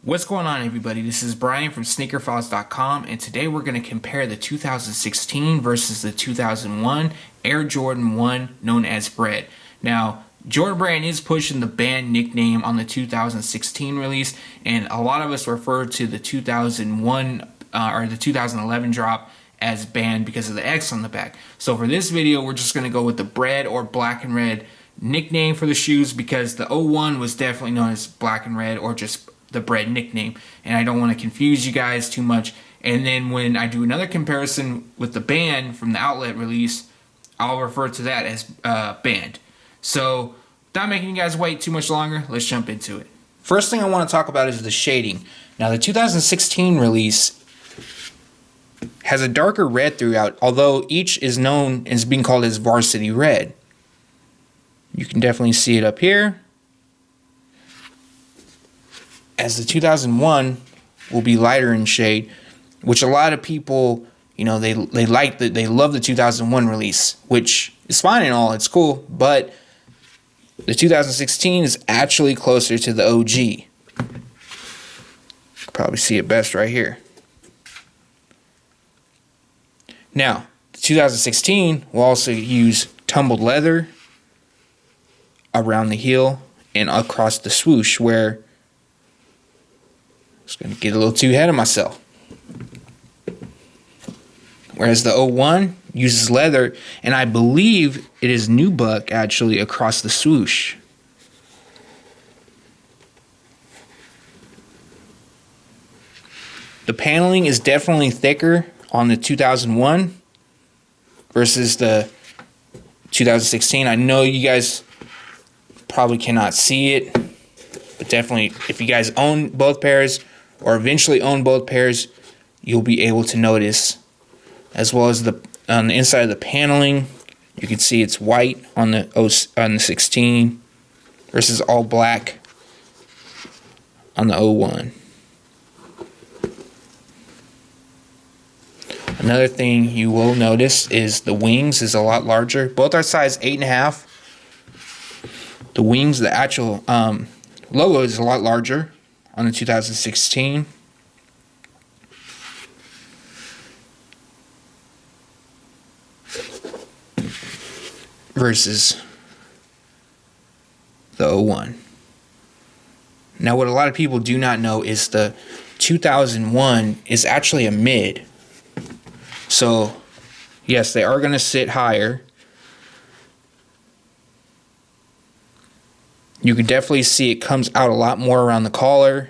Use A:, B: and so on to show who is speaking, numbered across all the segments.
A: What's going on, everybody? This is Brian from SneakerFiles.com, and today we're going to compare the 2016 versus the 2001 Air Jordan 1 known as Bred. Now, Jordan Brand is pushing the band nickname on the 2016 release, and a lot of us refer to the 2001 or the 2011 drop as band because of the X on the back. So for this video, we're just going to go with the Bred or black and red nickname for the shoes because the 01 was definitely known as black and red or just the Bred nickname, and I don't want to confuse you guys too much. And then when I do another comparison with the band from the outlet release, I'll refer to that as band. So without making you guys wait too much longer, let's jump into it. First thing I want to talk about is the shading. Now the 2016 release has a darker red throughout, although each is known as being called as varsity red. You can definitely see it up here. As the 2001 will be lighter in shade, which a lot of people, they love the 2001 release, which is fine and all, it's cool, but the 2016 is actually closer to the OG. You can probably see it best right here. Now, the 2016 will also use tumbled leather around the heel and across the swoosh, where just going to get a little too ahead of myself. Whereas the 01 uses leather, and I believe it is nubuck actually across the swoosh. The paneling is definitely thicker on the 2001 versus the 2016. I know you guys probably cannot see it, but definitely if you guys own both pairs or eventually own both pairs, you'll be able to notice. As well as on the inside of the paneling, you can see it's white on the 16 versus all black on the 01. Another thing you will notice is the wings is a lot larger. Both are size 8.5. The wings, the actual logo is a lot larger on the 2016. Versus the 01. Now, what a lot of people do not know is the 2001 is actually a mid. So, yes, they are going to sit higher. You can definitely see it comes out a lot more around the collar.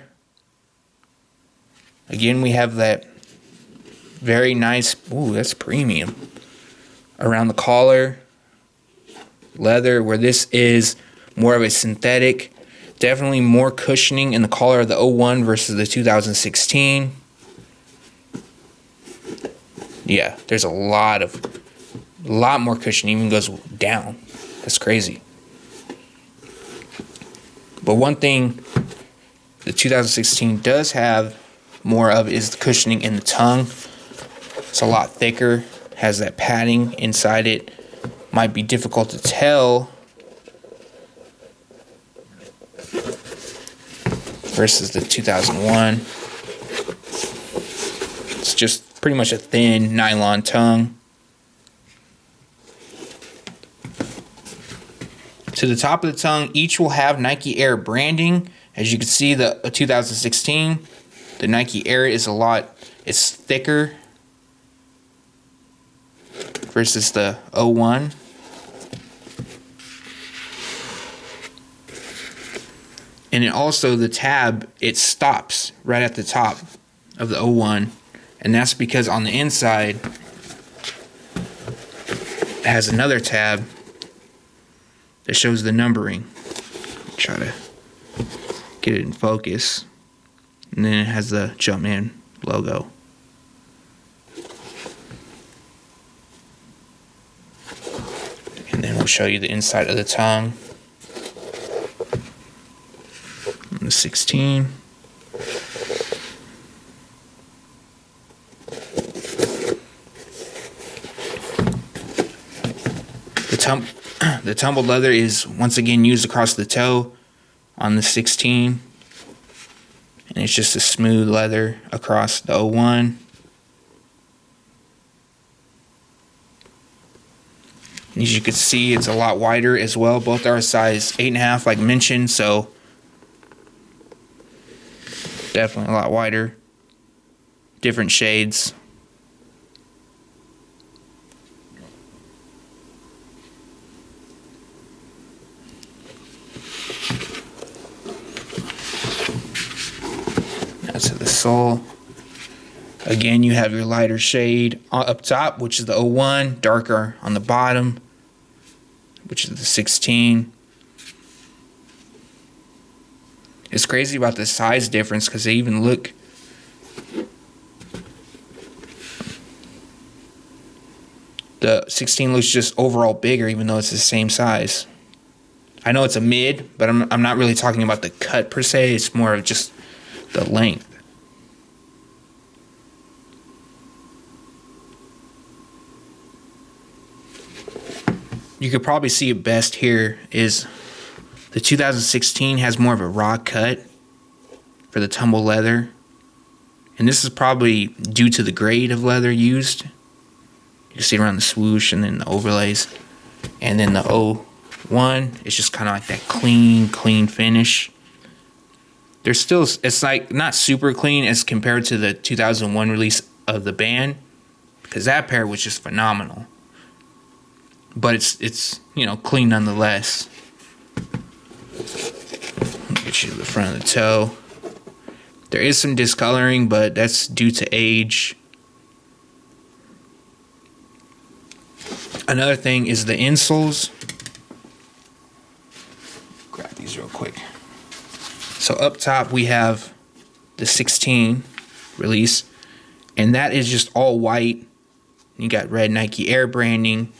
A: Again, we have that very nice, ooh, that's premium, around the collar. Leather, where this is more of a synthetic. Definitely more cushioning in the collar of the 01 versus the 2016. Yeah, there's a lot more cushioning, even goes down. That's crazy. But one thing the 2016 does have more of is the cushioning in the tongue. It's a lot thicker, has that padding inside it. Might be difficult to tell versus the 2001. It's just pretty much a thin nylon tongue. To the top of the tongue, each will have Nike Air branding. As you can see, the 2016, the Nike Air is it's thicker versus the 01. And then also the tab, it stops right at the top of the 01. And that's because on the inside, it has another tab that shows the numbering. Try to get it in focus. And then it has the Jumpman logo. And then we'll show you the inside of the tongue. The 16. The tumbled leather is once again used across the toe on the 16. And it's just a smooth leather across the 01. As you can see, it's a lot wider as well. Both are size 8.5 like mentioned, so definitely a lot wider. Different shades. Now to the sole. Again, you have your lighter shade up top, which is the 01, darker on the bottom, which is the 16. It's crazy about the size difference because they even look the 16 looks just overall bigger even though it's the same size. I know it's a mid, but I'm not really talking about the cut per se. It's more of just the length. You could probably see it best here is the 2016 has more of a raw cut for the tumble leather. And this is probably due to the grade of leather used. You can see around the swoosh and then the overlays. And then the 01 is just kind of like that clean finish. There's still, it's like not super clean as compared to the 2001 release of the band, because that pair was just phenomenal. But it's you know, clean nonetheless. Get you to the front of the toe. There is some discoloring, but that's due to age. Another thing is the insoles. Grab these real quick. So up top we have the 16 release, and that is just all white. You got red Nike Air branding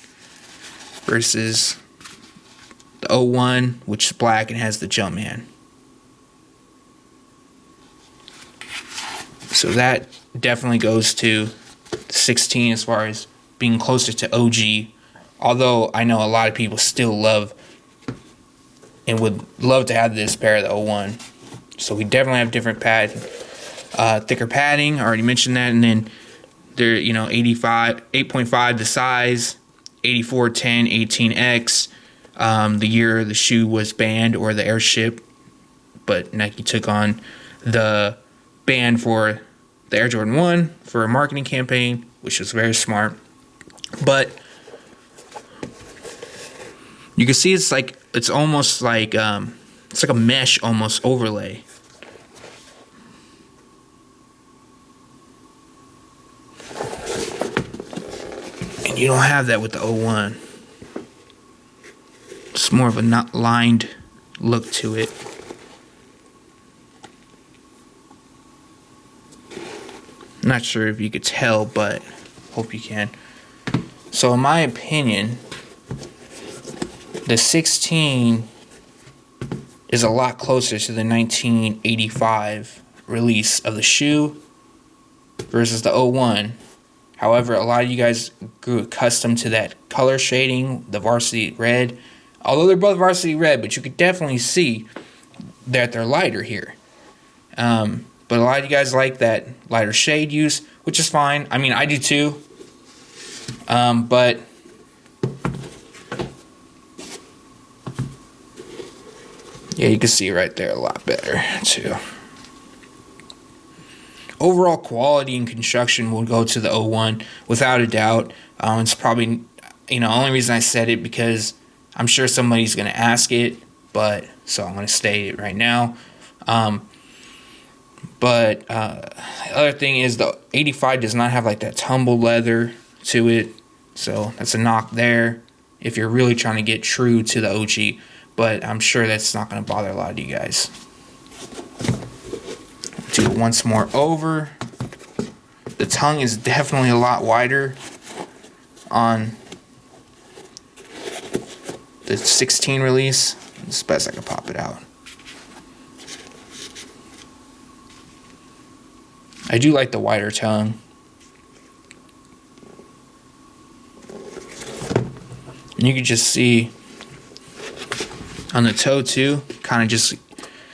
A: versus the 01, which is black and has the Jumpman. So that definitely goes to 16 as far as being closer to OG. Although I know a lot of people still love and would love to have this pair of the 01. So we definitely have different thicker padding. I already mentioned that. And then they're, you know, 8.5 the size, 8410 18X. The year the shoe was banned or the airship, but Nike took on the ban for the Air Jordan 1 for a marketing campaign, which was very smart. But you can see it's almost like it's like a mesh almost overlay. And you don't have that with the 01. It's more of a not lined look to it. Not sure if you could tell, but hope you can. So in my opinion, the 16 is a lot closer to the 1985 release of the shoe versus the 01. However, a lot of you guys grew accustomed to that color shading, the varsity red. Although they're both varsity red, but you could definitely see that they're lighter here. But a lot of you guys like that lighter shade use, which is fine. I mean, I do too. But yeah, you can see right there a lot better too. Overall quality and construction will go to the 01 without a doubt. It's probably, you know, only reason I said it because I'm sure somebody's going to ask it, but so I'm going to state it right now. But the other thing is the 85 does not have like that tumble leather to it, so that's a knock there if you're really trying to get true to the OG, but I'm sure that's not going to bother a lot of you guys. Do it once more over. The tongue is definitely a lot wider on the 16 release. It's best I can pop it out. I do like the wider tongue. And you can just see on the toe too, kind of just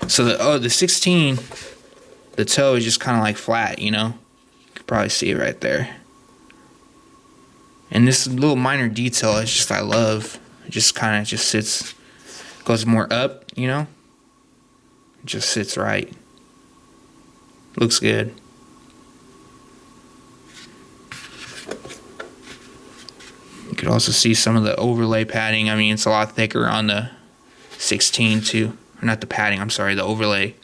A: so the 16 the toe is just kind of like flat, you know. You can probably see it right there. And this little minor detail is just I love. It just kind of just sits, goes more up, you know. It just sits right. Looks good. You could also see some of the overlay padding. I mean, it's a lot thicker on the 16 too. Or not the padding, I'm sorry, the overlay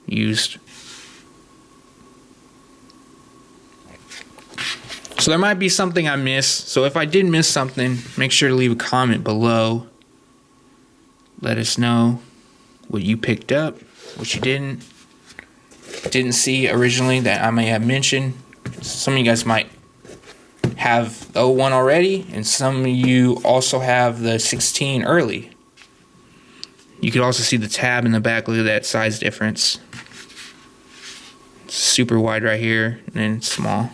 A: used. So there might be something I missed. So if I did miss something, make sure to leave a comment below. Let us know what you picked up, what you didn't see originally that I may have mentioned. Some of you guys might have the 01 already, and some of you also have the 16 early. You could also see the tab in the back. Look at that size difference. It's super wide right here, and then small.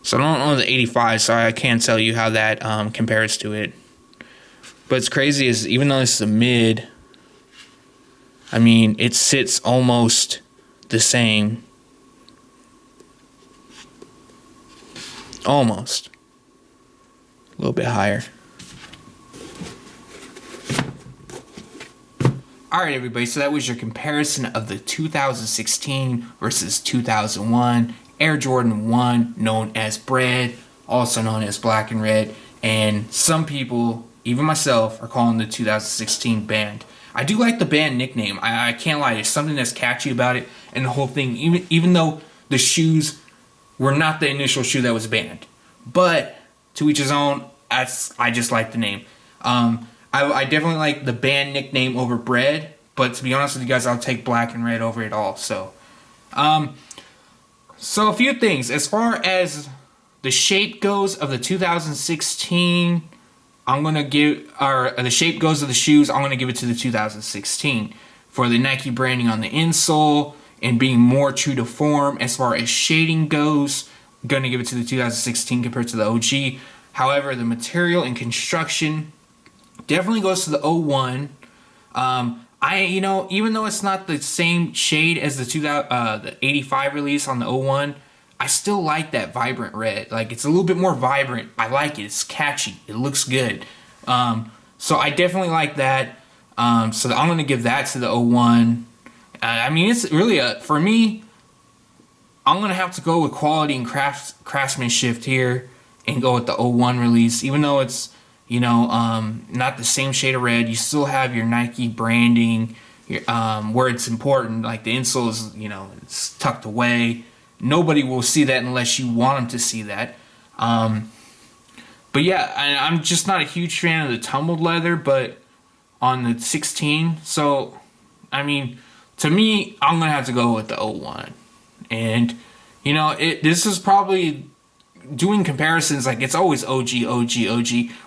A: So I don't know the 85, so I can't tell you how that compares to it. But it's crazy is even though this is a mid, I mean, it sits almost the same. Almost. A little bit higher. Alright everybody, so that was your comparison of the 2016 versus 2001 Air Jordan 1, known as Bred, also known as black and red. And some people, even myself, are calling the 2016 banned. I do like the band nickname. I can't lie. There's something that's catchy about it, and the whole thing. Even though the shoes were not the initial shoe that was banned, but to each his own. I just like the name. I definitely like the band nickname over Bred, but to be honest with you guys, I'll take black and red over it all. So a few things as far as the shape goes of the 2016. I'm gonna give, or the shape goes of the shoes, I'm gonna give it to the 2016 for the Nike branding on the insole and being more true to form. As far as shading goes, I'm gonna give it to the 2016 compared to the OG. However, the material and construction definitely goes to the 01. Even though it's not the same shade as the 85 release on the 01, I still like that vibrant red. Like, it's a little bit more vibrant. I like it. It's catchy. It looks good. So I definitely like that. So I'm going to give that to the 01. I mean, it's really for me, I'm going to have to go with quality and craftsmanship here and go with the 01 release. Even though it's, not the same shade of red, you still have your Nike branding where it's important. Like the insole is, it's tucked away. Nobody will see that unless you want them to see that. But yeah, I'm just not a huge fan of the tumbled leather, but on the 16. So, I mean, to me, I'm going to have to go with the 01. And, this is probably doing comparisons, like it's always OG,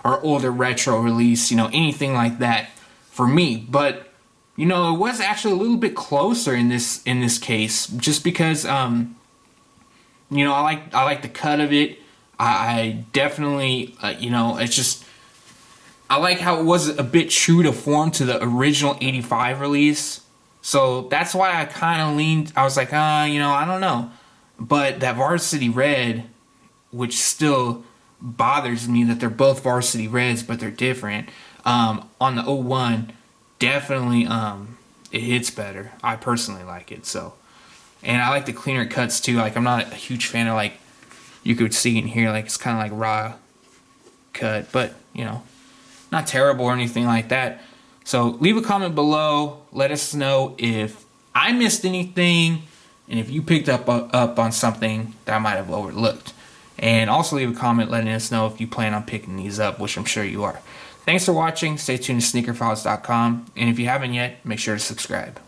A: or older retro release, anything like that for me. But, it was actually a little bit closer in this case, just because, I like the cut of it. I definitely, it's just, I like how it was a bit true to form to the original 85 release. So that's why I kind of leaned, I was like, I don't know. But that Varsity Red, which still bothers me that they're both Varsity Reds, but they're different, on the 01, definitely, it hits better. I personally like it, so. And I like the cleaner cuts too. Like, I'm not a huge fan of, like, you could see in here, like, it's kind of like raw cut, but, not terrible or anything like that. So leave a comment below. Let us know if I missed anything and if you picked up on something that I might have overlooked. And also leave a comment letting us know if you plan on picking these up, which I'm sure you are. Thanks for watching. Stay tuned to SneakerFiles.com. And if you haven't yet, make sure to subscribe.